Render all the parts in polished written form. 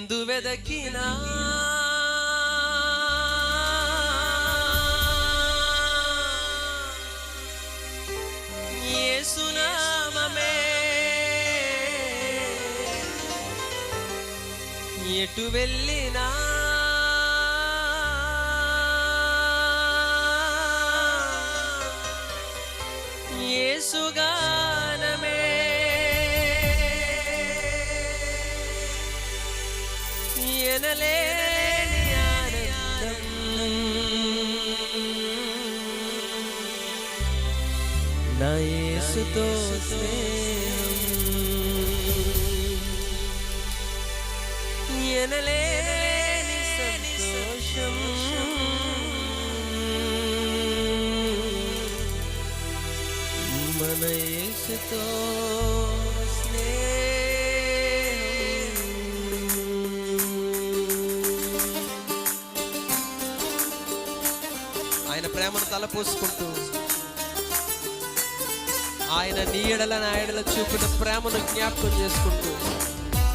ఎందు వెదకినా యేసునామమే ఎటు వెళ్ళినా యేసుగానమే ఎనలేని ఆనందం నా యేసుతో స్నేహం ఎనలేని సంతోషం మన యేసుతో ఆయన ప్రేమను తలపోసుకుంటూ ఆయన నీ ఎడల నా ఎడల చూపిన ప్రేమను జ్ఞాపకం చేసుకుంటూ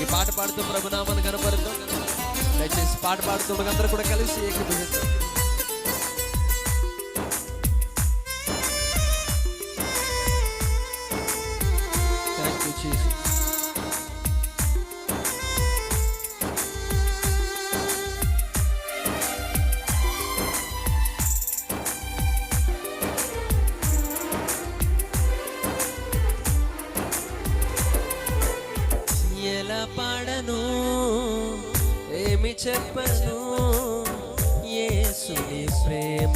ఈ పాట పాడుతూ ప్రభునామాన్ని కనపడుతూ దయచేసి పాట పాడుతూ అందరూ కూడా కలిసి ఏకీభవిస్తాం. Thank you Jesus. ఎలా పాడను ఏమి చెప్పను యేసుని ప్రేమ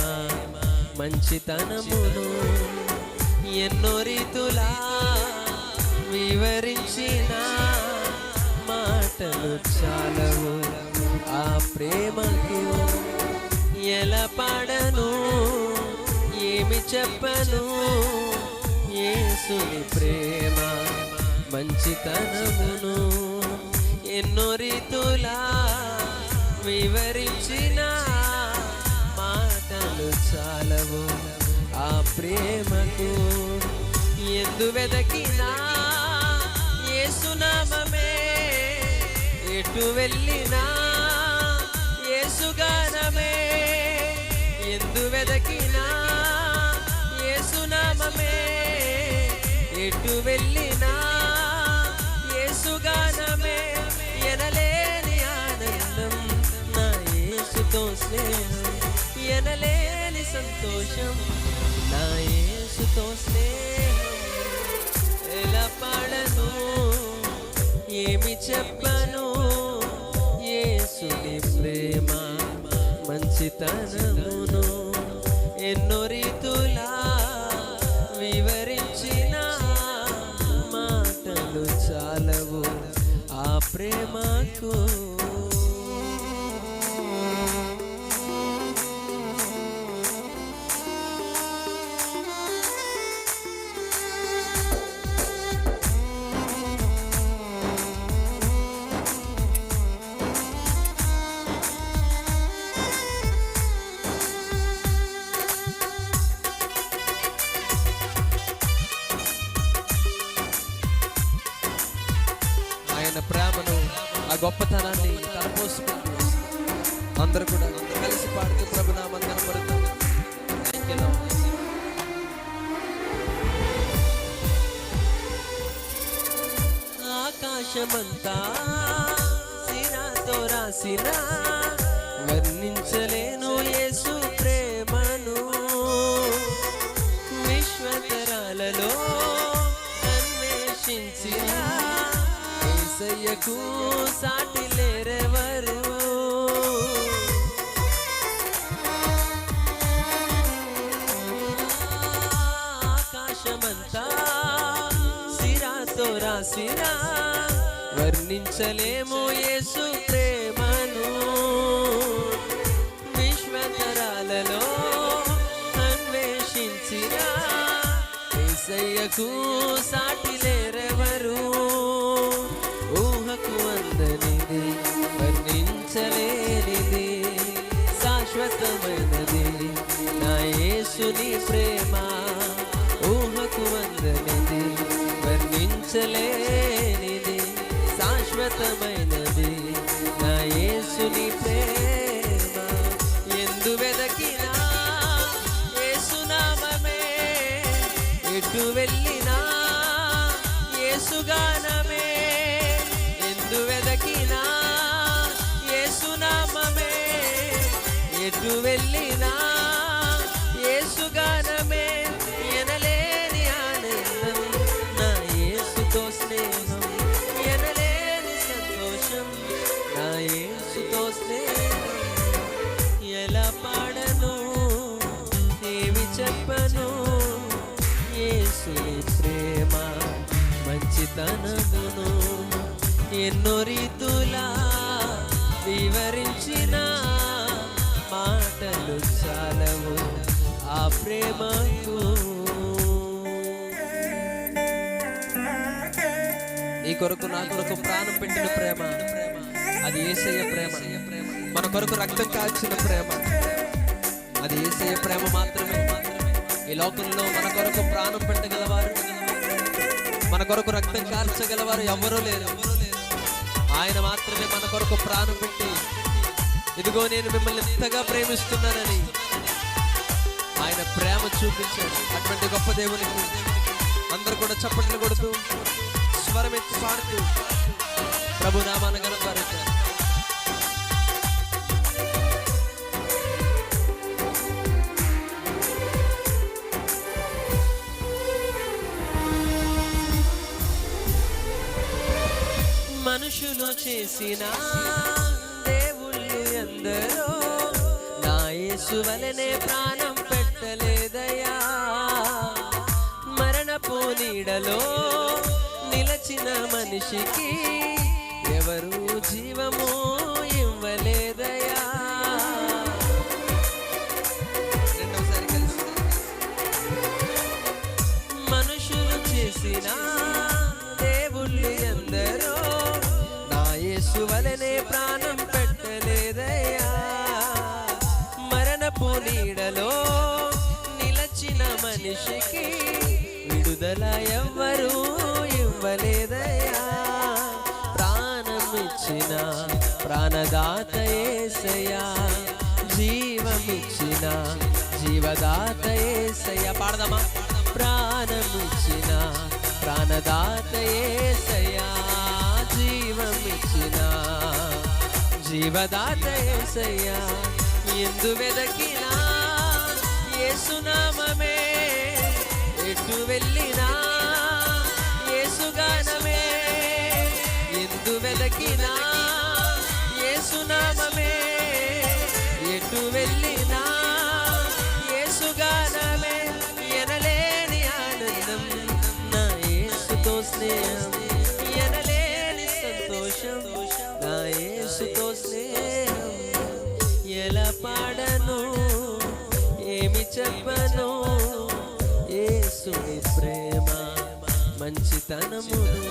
మంచితనమును ఎన్నో రీతులా వివరించిన మాటలు చాలవు ఆ ప్రేమకు. ఎలా పాడను ఏమి చెప్పను యేసుని ప్రేమ మంచితనమును ఎన్నో రీతులా వివరించిన మాటలు చాలవు ఆ ప్రేమకు. ఎందు వెదకినా యేసునామమే ఎటు వెళ్ళినా యేసుగానమే. ఎందు వెదకినా యేసునామమే ఎటు వెళ్ళినా యేసుగానమే ఎనలేని ఆనందం నా యేసుతో స్నేహం ఎనలేని సంతోషం నా యేసుతో స్నేహం. ఎలా పాడను ఏమి చెప్పను యేసుని ప్రేమ మంచితనమును ఎన్నో రీతులా వివరించిన మాటలు చాలవు ఆ ప్రేమకు. ఆయన ప్రేమను ఆ గొప్పతనాన్ని తలపోసుకుంటూ అందరూ కూడా కలిసి పాడుతూ ప్రభునామాన్ని కనపడుతూ ఆకాశమంతా సిరాతో రాసిన వర్ణించలేను యేసు ప్రేమను. విశ్వతరాలలో అన్వేషించిన యేసయ్యకు సాటి లేరెవరు. ఆకాశమంతా సిరాతో రాసిన వర్ణించలేము యేసు ప్రేమను. విశ్వతరాలలో అన్వేషించిన యేసయ్యకు సాటి లేరెవరు. ఊహకు అందనిది వర్ణించలేనిది శాశ్వతమైనది నా యేసుని ప్రేమ. ఊహకు అందనిది వర్ణించలేనిది శాశ్వతమైనది నా యేసుని ప్రేమ ఎందు వెదకినా యేసునామమే, ఎటు వెళ్ళినా యేసుగానమే, ఎందు వెదకినా యేసునామమే, ఎటు వెళ్ళినా యేసుగానమే. ఎనలేని ఆనందం నా యేసుతో స్నేహం, ఎనలేని సంతోషం నా యేసుతో స్నేహం. ఎలా పాడను ఏమి చెప్పను యేసుని ప్రేమ మంచితనమును, ఎన్నో రీతులా వివరించిన మాటలు చాలవు ఆ ప్రేమకు. నీ కొరకు నా కొరకు ప్రాణం పెట్టిన ప్రేమ అది యేసయ్య ప్రేమ. మన కొరకు రక్తం కాల్చిన ప్రేమ అది యేసయ్య ప్రేమ మాత్రమే. ఈ లోకంలో మన కొరకు ప్రాణం పెట్టగలవారు, మన కొరకు రక్తం కార్చగలవారు ఎవరూ లేరు. ఆయన మాత్రమే మన కొరకు ప్రాణం పెట్టి, ఇదిగో నేను మిమ్మల్ని ఎంతగా ప్రేమిస్తున్నానని ఆయన ప్రేమ చూపించాడు. అటువంటి గొప్ప దేవునికి అందరూ కూడా చప్పట్లు కొడుతూ స్వరం ఎత్తి పాడుతూ ప్రభు నామాన గణపరుస్తారు. మనుషులు చేసిన దేవుళ్ళు ఎందరో నా యేసు వలనే ప్రాణం పెట్టలేదయా. మరణపు నీడలో నిలచిన మనిషికి ఎవరు జీవము ఇవ్వలేదయా. రెండోసారి కలిసి మనుషులు చేసిన దేవుళ్ళు ఎందరో నా యేసు వలనే ప్రాణం పెట్టలేదయ్యా. మరణపు నీడలో నిలచిన మనిషికి విడుదల ఎవ్వరూ ఇవ్వలేదయ్యా. ప్రాణం ఇచ్చిన ప్రాణదాత యేసయ్యా, జీవమిచ్చిన జీవదాత యేసయ్యా. పాడదామా? ప్రాణమిచ్చిన ప్రాణదాత యేసయ్యా, జీవమిచ్చిన జీవదాత యేసయ్యా. ఎందు వెదకినా యేసునామమే, ఎటు వెళ్ళినా యేసుగానమే, ఎందు వెదకినా యేసునామమే, ఎటు వెళ్ళినా యేసుగానమే. ఎనలేని ఆనందం నా యేసుతో స్నేహం, ఎనలేని సంతోషం నా యేసుతో స్నేహం. ఎలా పాడను ఏమి చెప్పను యేసుని ప్రేమ మంచితనమును,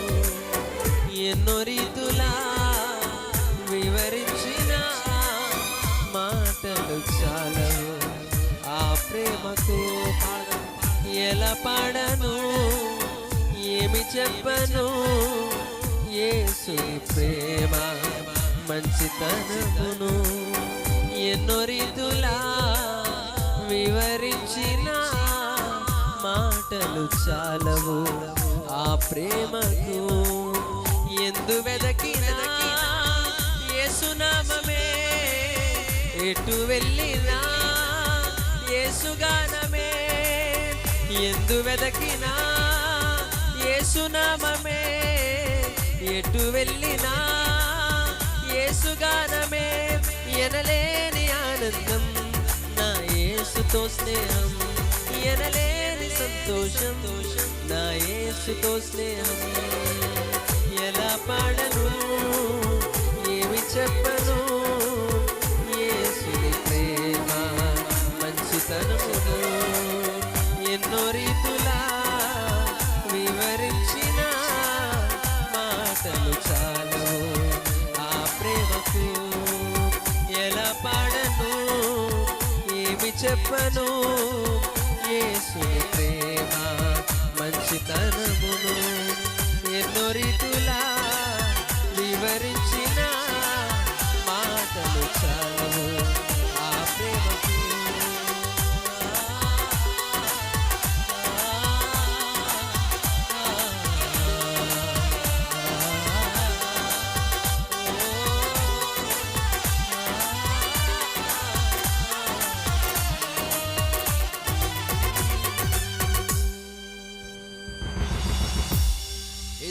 ఎన్నో రీతులా వివరించిన మాటలు చాలవు ఆ ప్రేమకు. ఎలా పాడను ఏమి చెప్పను యేసుని ప్రేమ మంచితనమును, ఎన్నో రీతులా వివరించిన మాటలు చాలవు ఆ ప్రేమకు. ఎందు వెదకినా యేసునామమే, ఎటు వెళ్ళినా యేసుగానమే, ఎందు వెదకినా యేసునామమే, ఎటు వెళ్ళినా యేసుగానమే. ఎనలేని ఆనందం నా యేసుతో స్నేహం, ఎనలేని సంతోషం నా యేసుతో స్నేహం. ఎలా పాడను ఏమి చెప్పను యేసుని ప్రేమ మంచితనమును, ఎన్నో రీతులా వివరించిన మాటలు చాలవు ఆ ప్రేమకు. ఎలా పాడను ఏమి చెప్పను యేసుని ప్రేమ మంచితనమును, ఎన్నో రీతులా వివరించిన మాట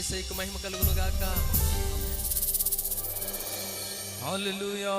యేసయ్యకు మహిమ కలుగును గాక. హల్లెలూయా.